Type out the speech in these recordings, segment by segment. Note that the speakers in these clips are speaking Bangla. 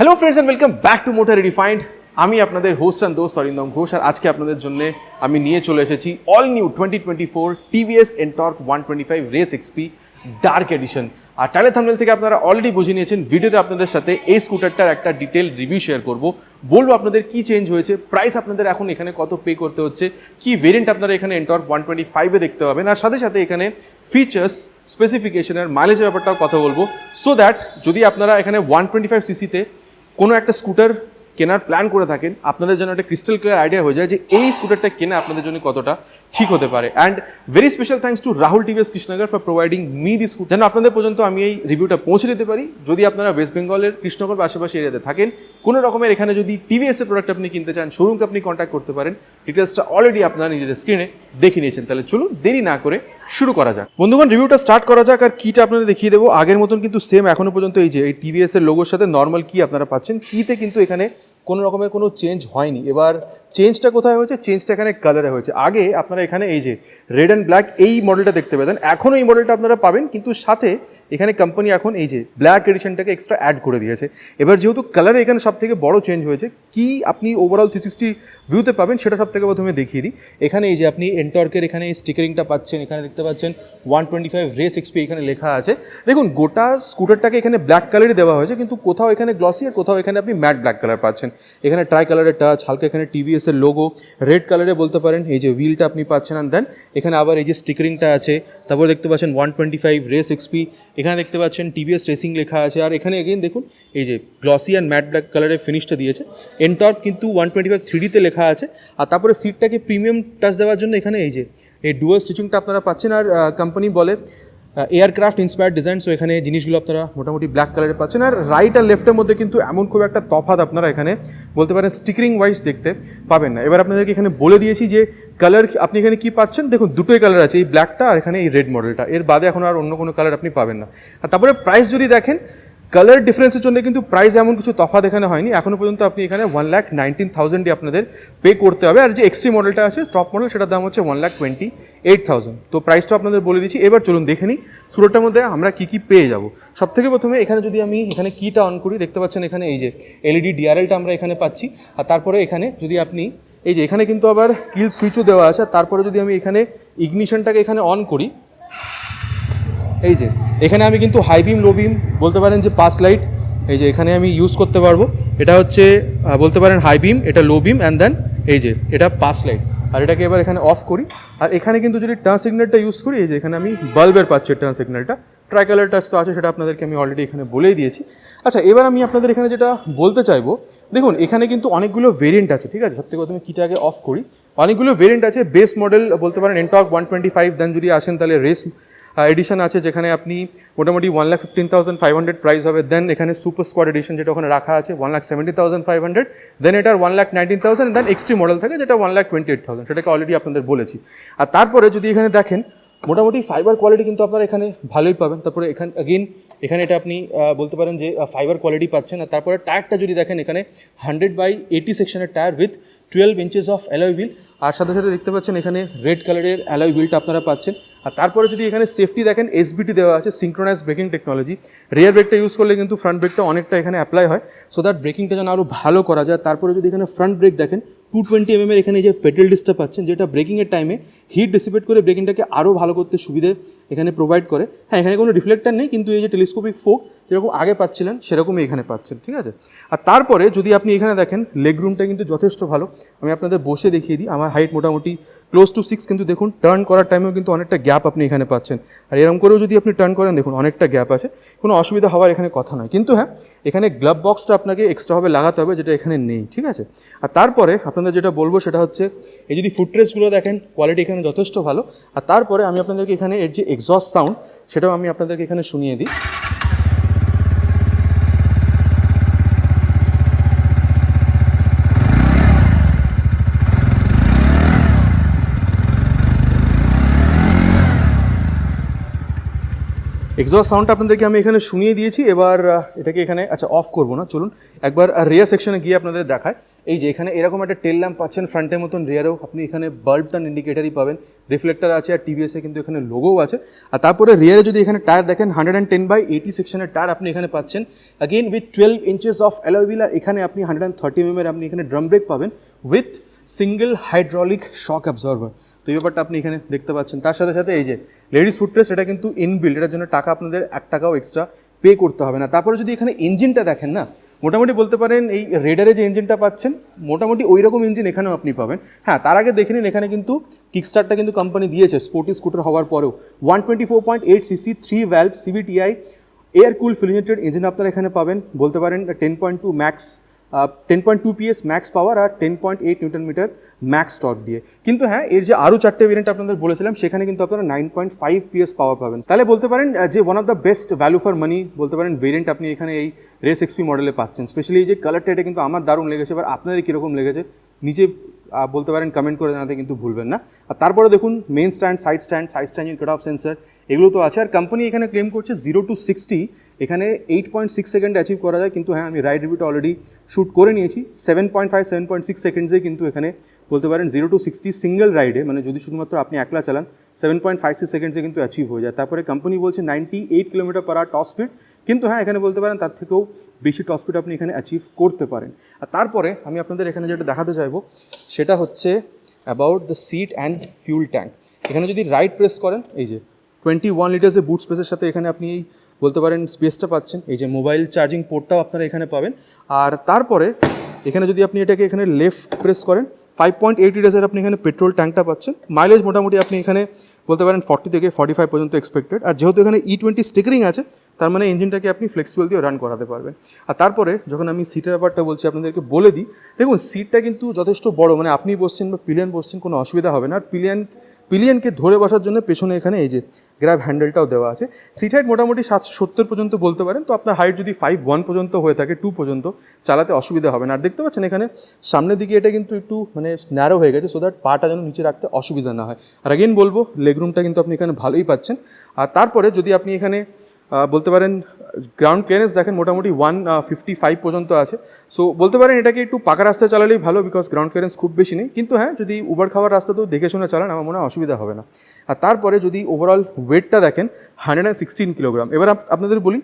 Hello friends and welcome back to motor refined. আমি আপনাদের হোস্ট অ্যান্ড দোস্ত অরিন্দম ঘোষ, আর আজকে আপনাদের জন্য আমি নিয়ে চলে এসেছি all new 2024 TVS Ntorq 125 race XP dark edition. আর টাইটেল থাম্বনেল থেকে আপনারা অলরেডি বুঝে নিয়েছেন, ভিডিওতে আপনাদের সাথে এই স্কুটারটার একটা ডিটেল রিভিউ শেয়ার করব, বলবো আপনাদের কি চেঞ্জ হয়েছে, প্রাইস আপনাদের এখন এখানে কত পে করতে হচ্ছে, কি ভেরিয়েন্ট আপনারা এখানে এনটর্ক 125-এ দেখতে পাবেন, আর সাথে সাথে এখানে ফিচার্স, স্পেসিফিকেশনের, মাইলেজের ব্যাপারটাও কথা বলবো, সো দ্যাট যদি আপনারা এখানে 125 সিসিতে কোনো একটা স্কুটার কেনার প্ল্যান করে থাকেন, আপনাদের যেন একটা ক্রিস্টাল ক্লিয়ার আইডিয়া হয়ে যায় যে এই স্কুটারটা কেনা আপনাদের জন্য কতটা ঠিক হতে পারে। And very special thanks to Rahul TVS Krishnanagar for providing me this scooter, যেন আপনাদের পর্যন্ত আমি এই রিভিউটা পৌঁছে দিতে পারি। যদি আপনারা ওয়েস্ট বেঙ্গলের কৃষ্ণনগর বা আশেপাশে এরিয়াতে থাকেন, কোনো রকমের এখানে যদি টিভিএস এর প্রোডাক্ট আপনি কিনতে চান, শোরুমকে আপনি কন্ট্যাক্ট করতে পারেন। ডিটেলসটা অলরেডি আপনারা নিজেদের স্ক্রিনে দেখে নিয়েছেন। তাহলে চলুন দেরি না করে শুরু করা যাক। বন্ধুগণ, রিভিউটা স্টার্ট করা যাক। আর কিটা আপনাদের দেখিয়ে দেবো আগের মতন কিন্তু সেম এখনো পর্যন্ত। এই যে এই টিভিএস এর লোগোর সাথে নর্মাল কি আপনারা পাচ্ছেন, কিতে কিন্তু এখানে কোনো রকমের কোনো চেঞ্জ হয়নি। এবার চেঞ্জটা কোথায় হয়েছে? চেঞ্জটা এখানে কালারে হয়েছে। আগে আপনারা এখানে এই যে রেড অ্যান্ড ব্ল্যাক এই মডেলটা দেখতে পেতেন, এখনও এই মডেলটা আপনারা পাবেন, কিন্তু সাথে এখানে কোম্পানি এখন এই যে ব্ল্যাক এডিশনটাকে এক্সট্রা অ্যাড করে দিয়েছে। এবার যেহেতু কালারে এখানে সব থেকে বড় চেঞ্জ হয়েছে, কি আপনি ওভারঅল 360 ভিউতে পাবেন সেটা সব থেকে প্রথমে দেখিয়ে দিই। এখানে এই যে আপনি এনটর্কের এখানে এই স্টিকারিংটা পাচ্ছেন, এখানে দেখতে পাচ্ছেন 125 রেস এক্সপি এখানে লেখা আছে। দেখুন, গোটা স্কুটারটাকে এখানে ব্ল্যাক কালারই দেওয়া হয়েছে, কিন্তু কোথাও এখানে গ্লসি আর কোথাও এখানে আপনি ম্যাট ব্ল্যাক কালার পাচ্ছেন। এখানে ট্রাই কালারের টাচ, হালকা এখানে টিভিএস এর লোগো রেড কালারে বলতে পারেন, এই যে হুইলটা আপনি পাচ্ছেন। অ্যান্ড দেন এখানে আবার এই যে স্টিকারিংটা আছে, তারপর দেখতে পাচ্ছেন 125 রেস এক্সপি, এখানে দেখতে পাচ্ছেন টিভিএস রেসিং লেখা আছে। আর এখানে এগেইন দেখুন এই যে গ্লসি অ্যান্ড ম্যাট ব্ল্যাক কালারের ফিনিশটা দিয়েছে। এনটর্ক কিন্তু 125 3Dতে লেখা আছে। আর তারপরে সিটটাকে প্রিমিয়াম টাচ দেওয়ার জন্য এখানে এই যে এই ডুয়াল স্টিচিংটা আপনারা পাচ্ছেন। আর কোম্পানি বলে এয়ারক্রাফট ইন্সপায়ার্ড ডিজাইন, সো এখানে জিনিসগুলো আপনারা মোটামুটি ব্ল্যাক কালারে পাচ্ছেন। আর রাইট আর লেফটের মধ্যে কিন্তু এমন খুব একটা তফাৎ আপনারা এখানে বলতে পারেন স্টিকারিং ওয়াইজ দেখতে পাবেন না। এবার আপনাদেরকে এখানে বলে দিয়েছি যে কালার আপনি এখানে কি পাচ্ছেন। দেখুন, দুটোই কালার আছে, এই ব্ল্যাকটা আর এখানে এই রেড মডেলটা, এর বাদে এখন আর অন্য কোনো কালার আপনি পাবেন না। আর তারপরে প্রাইস যদি দেখেন, কালার ডিফারেন্সের জন্য কিন্তু প্রাইস এমন কিছু তফাৎ এখানে হয়নি এখনও পর্যন্ত। আপনি এখানে 1,19,000 আপনাদের পে করতে হবে। আর যে এক্সট্রি মডেলটা আছে টপ মডেল, সেটার দাম হচ্ছে 1,28,000। তো প্রাইসটা আপনাদের বলে দিচ্ছি। এবার চলুন দেখে নিই স্কুটারটার মধ্যে আমরা কী কী পেয়ে যাব। সব থেকে প্রথমে এখানে যদি আমি এখানে কিটা অন করি, দেখতে পাচ্ছেন এখানে এই যে এলইডি ডিআরএলটা আমরা এখানে পাচ্ছি। আর তারপরে এখানে যদি আপনি এই যে এখানে কিন্তু আবার কিল সুইচও দেওয়া আছে। তারপরে যদি আমি এখানে ইগনিশনটাকে এখানে অন করি, এই যে এখানে আমি কিন্তু হাই বিম, লো বিম বলতে পারেন যে পাস লাইট এই যে এখানে আমি ইউজ করতে পারবো। এটা হচ্ছে বলতে পারেন হাই বিম, এটা লো বিম, অ্যান্ড দেন এই যে এটা পাস লাইট। আর এটাকে এবার এখানে অফ করি। আর এখানে কিন্তু যদি টার্ন সিগন্যালটা ইউজ করি, এই যে এখানে আমি বাল্বের পাচ্ছি টার্ন সিগন্যালটা। ট্রাই কালার টাচ তো আছে, সেটা আপনাদেরকে আমি অলরেডি এখানে বলেই দিয়েছি। আচ্ছা, এবার আমি আপনাদের এখানে যেটা বলতে চাইবো, দেখুন এখানে কিন্তু অনেকগুলো ভেরিয়েন্ট আছে, ঠিক আছে। সব থেকে প্রথমে কিটাকে অফ করি। অনেকগুলো ভেরিয়েন্ট আছে। বেস মডেল বলতে পারেন এনটর্ক 125, দেন যদি আসেন তাহলে রেস এডিশন আছে, যেখানে আপনি মোটামুটি 1,15,500 প্রাইস হবে। দেন এখানে সুপার স্কোয়াড এডিশন, যেটা ওখানে রাখা আছে 1,70,500। দেন এটার 1,19,000। দেন এক্সট্রি মডেল থাকে যেটা 1,28,000, সেটাকে অলরেডি আপনাদের বলেছি। আর তারপরে যদি এখানে দেখেন, মোটামুটি ফাইবার কোয়ালিটি কিন্তু আপনারা এখানে ভালোই পাবেন। তারপরে এখানে এখানে এটা আপনি বলতে পারেন যে ফাইবার কোয়ালিটি পাচ্ছেন। আর তারপরে টায়ারটা যদি দেখেন, এখানে 100/80 সেকশনের tyre with 12 inches of alloy wheel. আর সাথে সাথে দেখতে পাচ্ছেন এখানে রেড কালারের অ্যালয় হুইলটা আপনারা পাচ্ছেন। আর তারপরে যদি এখানে সেফটি দেখেন, এসবিটি দেওয়া আছে, সিঙ্ক্রোনাইজ ব্রেকিং টেকনোলজি। রিয়ার ব্রেকটা ইউজ করলে কিন্তু ফ্রন্ট ব্রেকটা অনেকটা এখানে অ্যাপ্লাই হয়, সো দ্যাট ব্রেকিংটা যেন আরও ভালো করা যায়। তারপরে যদি এখানে ফ্রন্ট ব্রেক দেখেন, 220 mm এখানে এই যে পেডেল ডিসটা পাচ্ছেন, যেটা ব্রেকিংয়ের টাইমে হিট ডিসিপেট করে ব্রেকিংটাকে আরও ভালো করতে সুবিধে এখানে প্রোভাইড করে। হ্যাঁ, এখানে কোনো রিফ্লেক্টার নেই, কিন্তু এই যে টেলিস্কোপিক ফোক যেরকম আগে পাচ্ছিলেন সেরকমই এখানে পাচ্ছেন, ঠিক আছে। আর তারপরে যদি আপনি এখানে দেখেন, লেগ রুমটা কিন্তু যথেষ্ট ভালো। আমি আপনাদের বসে দেখিয়ে দিই। আমার হাইট মোটামুটি ক্লোজ টু 6, কিন্তু দেখুন টার্ন করার টাইমেও কিন্তু অনেকটা গ্যাপ আপনি এখানে পাচ্ছেন। আর এরকম করেও যদি আপনি টার্ন করেন, দেখুন অনেকটা গ্যাপ আছে, কোনো অসুবিধা হওয়ার এখানে কথা নয়। কিন্তু হ্যাঁ, এখানে গ্লাভ বক্সটা আপনাকে এক্সট্রাভাবে লাগাতে হবে, যেটা এখানে নেই, ঠিক আছে। আর তারপরে আপনাদের যেটা বলবো সেটা হচ্ছে, এই যদি ফুটরেস্টগুলো দেখেন, কোয়ালিটি এখানে যথেষ্ট ভালো। আর তারপরে আমি আপনাদেরকে এখানে এর যে এক্সস্ট সাউন্ড, সেটাও আমি আপনাদেরকে এখানে শুনিয়ে দিই। এক্সস্ট সাউন্ডটা আপনাদেরকে আমি এখানে শুনিয়ে দিয়েছি। এবার এটাকে এখানে আচ্ছা অফ করবো না, চলুন একবার রিয়ার সেকশনে গিয়ে আপনাদের দেখায়। এই যে এখানে এরকম একটা টেল ল্যাম্প পাচ্ছেন ফ্রন্টের মতন, রিয়ারেও আপনি এখানে বাল্ব টার্ন ইন্ডিকেটারই পাবেন, রিফ্লেক্টার আছে, আর টিভিএসে কিন্তু এখানে লোগোও আছে। আর তারপরে রিয়ারে যদি এখানে টায়ার দেখেন 110/80 সেকশনের টায়ার আপনি এখানে পাচ্ছেন, again with 12 inches of alloy wheel. আর এখানে আপনি 130 mm আপনি এখানে ড্রাম ব্রেক পাবেন with single hydraulic shock absorber. তো এই ব্যাপারটা আপনি এখানে দেখতে পাচ্ছেন। তার সাথে সাথে এই যে লেডিস ফুটরেস্ট, এটা কিন্তু ইনবিল্ড, এটার জন্য টাকা আপনাদের 1 টাকাও এক্সট্রা পে করতে হবে না। তারপরে যদি এখানে ইঞ্জিনটা দেখেন না, মোটামুটি বলতে পারেন এই রেডারে যে ইঞ্জিনটা পাচ্ছেন মোটামুটি ওই রকম ইঞ্জিন এখানেও আপনি পাবেন। হ্যাঁ, তার আগে দেখে নিন এখানে কিন্তু কিকস্টার্টটা কিন্তু কোম্পানি দিয়েছে স্পোর্টি স্কুটার হওয়ার পরেও। 124.8 cc 3 valve CVTi air cool ফিলিনেটেড ইঞ্জিন আপনারা এখানে পাবেন। বলতে পারেন 10.2 ম্যাক্স 10.2 PS ম্যাক্স পাওয়ার আর 10.8 নিউটন মিটার ম্যাক্স টর্ক দিয়ে। কিন্তু হ্যাঁ, এর যে আরও 4টে ভেরিয়েন্ট আপনাদের বলেছিলাম সেখানে কিন্তু আপনারা 9.5 PS পাওয়ার পাবেন। তাহলে বলতে পারেন যে one of the best value for money বলতে পারেন ভেরিয়েন্ট আপনি এখানে এই রেস এক্সপি মডেলে পাচ্ছেন। স্পেশালি এই যে কালারটা, এটা কিন্তু আমার দারুণ লেগেছে। এবার আপনাদের কীরকম লেগেছে নিচে বলতে পারেন, কমেন্ট করে জানাতে কিন্তু ভুলবেন না। আর তারপরে দেখুন main stand, side stand cut off sensor এগুলো তো আছে। আর কোম্পানি এখানে ক্লেম করছে 0 to 60 এখানে 8.6 সেকেন্ডে অ্যাচিভ করা যায়। কিন্তু হ্যাঁ, আমি রাইড রিভিউটা অলরেডি শ্যুট করে নিয়েছি, 7.6 সেকেন্ডসে কিন্তু এখানে বলতে পারেন 0 to 60 সিঙ্গেল রাইডে, মানে যদি শুধুমাত্র আপনি একলা চালান 7.56 সেকেন্ডসে কিন্তু অ্যাচিভ হয়ে যায়। তারপরে কোম্পানি বলছে 98 km/h টপ স্পিড। কিন্তু হ্যাঁ, এখানে বলতে পারেন তার থেকেও বেশি টপ স্পিড আপনি এখানে অ্যাচিভ করতে পারেন। আর তারপরে আমি আপনাদের এখানে যেটা দেখাতে চাইবো সেটা হচ্ছে about the seat and fuel tank. এখানে যদি রাইট প্রেস করেন, এই যে 21 লিটার্সের বুট স্পেসের সাথে এখানে আপনি এই বলতে পারেন স্পেসটা পাচ্ছেন। এই যে মোবাইল চার্জিং পোর্টটাও আপনারা এখানে পাবেন। আর তারপরে এখানে যদি আপনি এটাকে এখানে লেফট প্রেস করেন, 5.8 লিটার্সের আপনি এখানে পেট্রোল ট্যাঙ্কটা পাচ্ছেন। মাইলেজ মোটামুটি আপনি এখানে বলতে পারেন 40 থেকে 45 পর্যন্ত এক্সপেক্টেড। আর যেহেতু এখানে E20 স্টিকারিং আছে, তার মানে ইঞ্জিনটাকে আপনি ফ্লেক্সিবল দিয়ে রান করাতে পারবেন। আর তারপরে যখন আমি সিটের ব্যাপারটা বলছি আপনাদেরকে বলে দিই, দেখুন সিটটা কিন্তু যথেষ্ট বড়, মানে আপনি বসছেন বা পিলিয়ন বসছেন কোনো অসুবিধা হবে না। আর পিলিয়নকে ধরে বসার জন্য পেছনে এখানে এই যে গ্র্যাব হ্যান্ডেলটাও দেওয়া আছে। সিট হাইট মোটামুটি 770 পর্যন্ত বলতে পারেন। তো আপনার হাইট যদি 5'1" পর্যন্ত হয়ে থাকে, 2 পর্যন্ত চালাতে অসুবিধা হবে না। আর দেখতে পাচ্ছেন এখানে সামনের দিকে এটা কিন্তু একটু মানে ন্যারো হয়ে গেছে, সো দ্যাট পাটা যেন নিচে রাখতে অসুবিধা না হয়। আর অ্যাগেন বলবো লেগরুমটা কিন্তু আপনি এখানে ভালোই পাচ্ছেন। আর তারপরে যদি আপনি এখানে বলতে পারেন গ্রাউন্ড ক্লিয়ারেন্স দেখেন মোটামুটি 155 পর্যন্ত আছে। সো বলতে পারেন এটাকে একটু পাকা রাস্তায় চালালেই ভালো, বিকজ গ্রাউন্ড ক্লিয়ারেন্স খুব বেশি নেই। কিন্তু হ্যাঁ, যদি উবার খাওয়ার রাস্তাতেও দেখে শুনে চালান আমার মনে হয় অসুবিধা হবে না। আর তারপরে যদি ওভারঅল ওয়েটটা দেখেন 116 কিলোগ্রাম। এবার আপনাদের বলি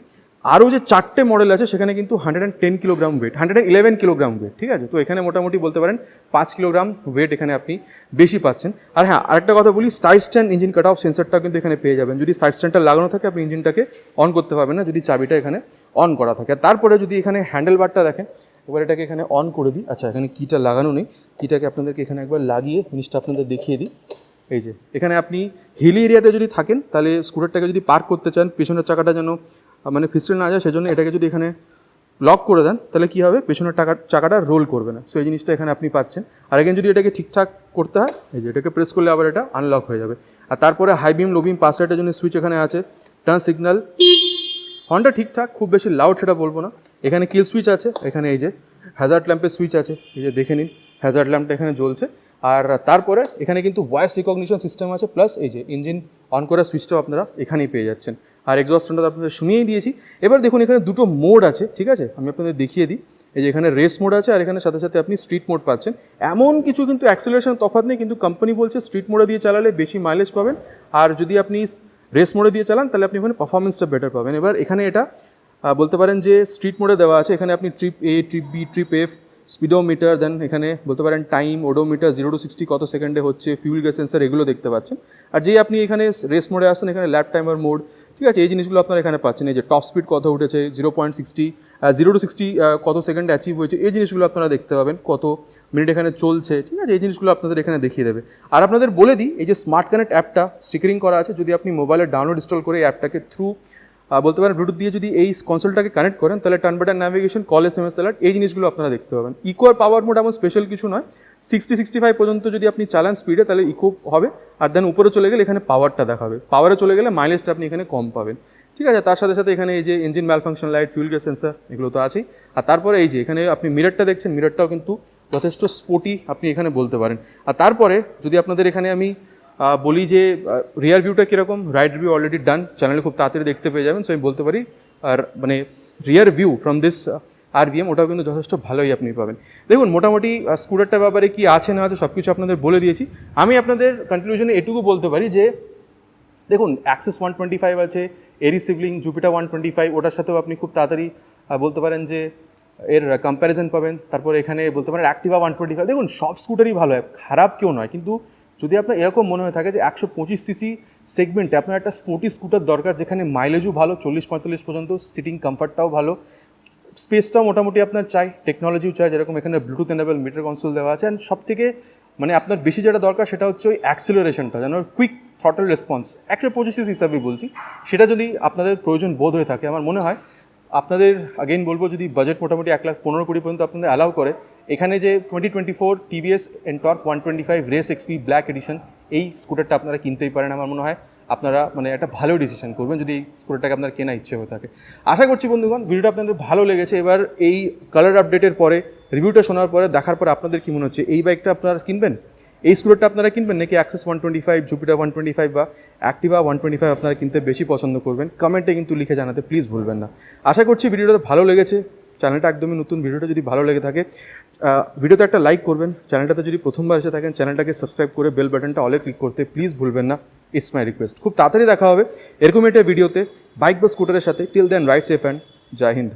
আরও যে 4টে মডেল আছে সেখানে কিন্তু 110 কিলোগ্রাম ওয়েট, 111 কিলোগ্রাম ওয়েট, ঠিক আছে। তো এখানে মোটামুটি বলতে পারেন 5 কিলোগ্রাম ওয়েট এখানে আপনি বেশি পাচ্ছেন। আর হ্যাঁ, আরেকটা কথা বলি, side stand engine cut off সেন্সারটাও কিন্তু এখানে পেয়ে যাবেন। যদি সাইড স্ট্যান্ডটা লাগানো থাকে আপনি ইঞ্জিনটাকে অন করতে পারবেন না, যদি চাবিটা এখানে অন করা থাকে। তারপরে যদি এখানে হ্যান্ডেল বারটা দেখেন, এবার এটাকে এখানে অন করে দিই। আচ্ছা, এখানে কিটা লাগানো নেই, কিটাকে আপনাদেরকে এখানে একবার লাগিয়ে জিনিসটা আপনাদের দেখিয়ে দিই। এই যে এখানে আপনি হিলি এরিয়াতে যদি থাকেন, তাহলে স্কুটারটাকে যদি পার্ক করতে চান, পেছনের চাকাটা যেন মানে ফিসলে না যায়, সেজন্য এটাকে যদি এখানে লক করে দেন তাহলে কী হবে, পেছনের চাকাটা রোল করবে না। সো এই জিনিসটা এখানে আপনি পাচ্ছেন। আর এখানে যদি এটাকে ঠিকঠাক করতে হয়, এই যে এটাকে প্রেস করলে আবার এটা আনলক হয়ে যাবে। আর তারপরে হাই বিম, লো বিম, পাস লাইটের জন্য সুইচ এখানে আছে, টার্ন সিগন্যাল, হর্নটা ঠিকঠাক, খুব বেশি লাউড সেটা বলবো না। এখানে কিল সুইচ আছে, এখানে এই যে হ্যাজার্ড ল্যাম্পের সুইচ আছে, এই যে দেখে নিন হ্যাজার্ড ল্যাম্পটা এখানে জ্বলছে। আর তারপরে এখানে কিন্তু ভয়েস রিকগনিশন সিস্টেম আছে, প্লাস এই যে ইঞ্জিন অন করার সুইচটাও আপনারা এখানেই পেয়ে যাচ্ছেন। আর এক্সস্টটা আপনাদের শুনিয়েই দিয়েছি। এবার দেখুন এখানে দুটো মোড আছে, ঠিক আছে, আমি আপনাদের দেখিয়ে দিই। এই যে এখানে রেস মোড আছে, আর এখানে সাথে সাথে আপনি স্ট্রিট মোড পাচ্ছেন। এমন কিছু কিন্তু অ্যাক্সেলারেশন তফাৎ নেই, কিন্তু কোম্পানি বলছে স্ট্রিট মোডে দিয়ে চালালে বেশি মাইলেজ পাবেন। আর যদি আপনি রেস মোডে দিয়ে চালান তাহলে আপনি ওখানে পারফরমেন্সটা বেটার পাবেন। এবার এখানে এটা বলতে পারেন যে স্ট্রিট মোডে দেওয়া আছে। এখানে আপনি trip A, trip B, trip F, speedometer, then এখানে বলতে পারেন টাইম, ওডোমিটার, 0 to 60 কত সেকেন্ডে হচ্ছে, ফিউল গ্যাস সেন্সার, এগুলো দেখতে পাচ্ছেন। আর যেই আপনি এখানে রেস মোডে আসছেন, এখানে ল্যাপ টাইমার মোড, ঠিক আছে, এই জিনিসগুলো আপনারা এখানে পাচ্ছেন। এই যে টপ স্পিড কত উঠেছে, 0 to 60 কত সেকেন্ডে অ্যাচিভ হয়েছে, এই জিনিসগুলো আপনারা দেখতে পাবেন, কত মিনিট এখানে চলছে, ঠিক আছে, এই জিনিসগুলো আপনাদের এখানে দেখিয়ে দেবে। আর আপনাদের বলে দিই, এই যে স্মার্ট কানেক্ট অ্যাপটা স্টিকারিং করা আছে, যদি আপনি মোবাইলে ডাউনলোড ইনস্টল করে এই অ্যাপটাকে থ্রু বলতে পারেন ব্লুটুথ দিয়ে যদি এই কনসোলটাকে কানেক্ট করেন, তাহলে turn button navigation, call, SMS alert, এই জিনিসগুলো আপনারা দেখতে পাবেন। ইকো আর পাওয়ার মোড এমন স্পেশাল কিছু নয়, 60-65 পর্যন্ত যদি আপনি চালান স্পিডে তাহলে ইকো হবে। আর দেন উপরে চলে গেলে এখানে পাওয়ারটা দেখাবে, পাওয়ারে চলে গেলে মাইলেজটা আপনি এখানে কম পাবেন, ঠিক আছে। তার সাথে সাথে এখানে এই যে engine malfunction light, fuel gas sensor, এগুলো তো আছেই। আর তারপরে এই যে এখানে আপনি মিররটা দেখছেন, মিররটাও কিন্তু যথেষ্ট স্পোর্টি আপনি এখানে বলতে পারেন। আর তারপরে যদি আপনাদের এখানে আমি বলি যে রিয়ার ভিউটা কীরকম, রাইড রিভিউ অলরেডি ডান, চ্যানেলে খুব তাড়াতাড়ি দেখতে পেয়ে যাবেন। সো আমি বলতে পারি আর মানে rear view from this RVM ওটাও কিন্তু যথেষ্ট ভালোই আপনি পাবেন। দেখুন মোটামুটি স্কুটারটার ব্যাপারে কী আছে না আছে সব কিছু আপনাদের বলে দিয়েছি। আমি আপনাদের কনক্লুশনে এটুকু বলতে পারি যে দেখুন অ্যাক্সেস 125 আছে, এরি সিবলিং জুপিটার 125, ওটার সাথেও আপনি খুব তাড়াতাড়ি বলতে পারেন যে এর কম্প্যারিজন পাবেন। তারপর এখানে বলতে পারেন অ্যাক্টিভা 125, দেখুন সব স্কুটারই ভালো হয়, খারাপ কেউ নয়, কিন্তু যদি আপনার এরকম মনে হয়ে থাকে যে 125cc সেগমেন্টে আপনার একটা স্পোর্টি স্কুটার দরকার যেখানে মাইলেজও ভালো 40-45 পর্যন্ত, সিটিং কমফর্টটাও ভালো, স্পেসটাও মোটামুটি আপনার চাই, টেকনোলজিও চাই, যেরকম এখানে ব্লুটুথ এনেবল মিটার কনসোল দেওয়া আছে, অ্যান্ড সব থেকে মানে আপনার বেশি যেটা দরকার সেটা হচ্ছে ওই অ্যাক্সিলারেশনটা, যেন কুইক থ্রটল রেসপন্স 125cc হিসাবে বলছি, সেটা যদি আপনাদের প্রয়োজন বোধ হয়ে থাকে আমার মনে হয় আপনাদের আগেইন বলবো যদি বাজেট মোটামুটি 1,15,20,000 পর্যন্ত আপনাদের অ্যালাউ করে, এখানে যে 2024 TVS NTORQ 125 race XP black addition এই স্কুটারটা আপনারা কিনতেই পারেন। আমার মনে হয় আপনারা মানে একটা ভালো ডিসিশন করবেন যদি এই স্কুটারটাকে আপনার কেনা ইচ্ছে হয়ে থাকে। আশা করছি বন্ধুগণ ভিডিওটা আপনাদের ভালো লেগেছে। এবার এই কালার আপডেটের পরে রিভিউটা শোনার পরে দেখার পরে আপনাদের কী মনে হচ্ছে, এই বাইকটা আপনারা কিনবেন, এই স্কুটারটা আপনারা কিনবেন নাকি অ্যাক্সেস 125, জুপিটার 125 বা অ্যাক্টিভা 125 আপনারা কিনতে বেশি পছন্দ করবেন, কমেন্টে কিন্তু লিখে জানাতে প্লিজ ভুলবেন না। আশা করছি ভিডিওটা ভালো লেগেছে, চ্যানেলটা একদমই নতুন, ভিডিওটা যদি ভালো লেগে থাকে ভিডিওতে একটা লাইক করবেন, চ্যানেলটাতে যদি প্রথমবার এসে থাকেন চ্যানেলটাকে সাবস্ক্রাইব করে বেল বাটনটা অলে ক্লিক করতে প্লিজ ভুলবেন না, ইটস মাই রিকোয়েস্ট। খুব তাড়াতাড়ি দেখা হবে এরকম একটা ভিডিওতে বাইক বা স্কুটারের সাথে। Till then ride safe and জয় হিন্দ।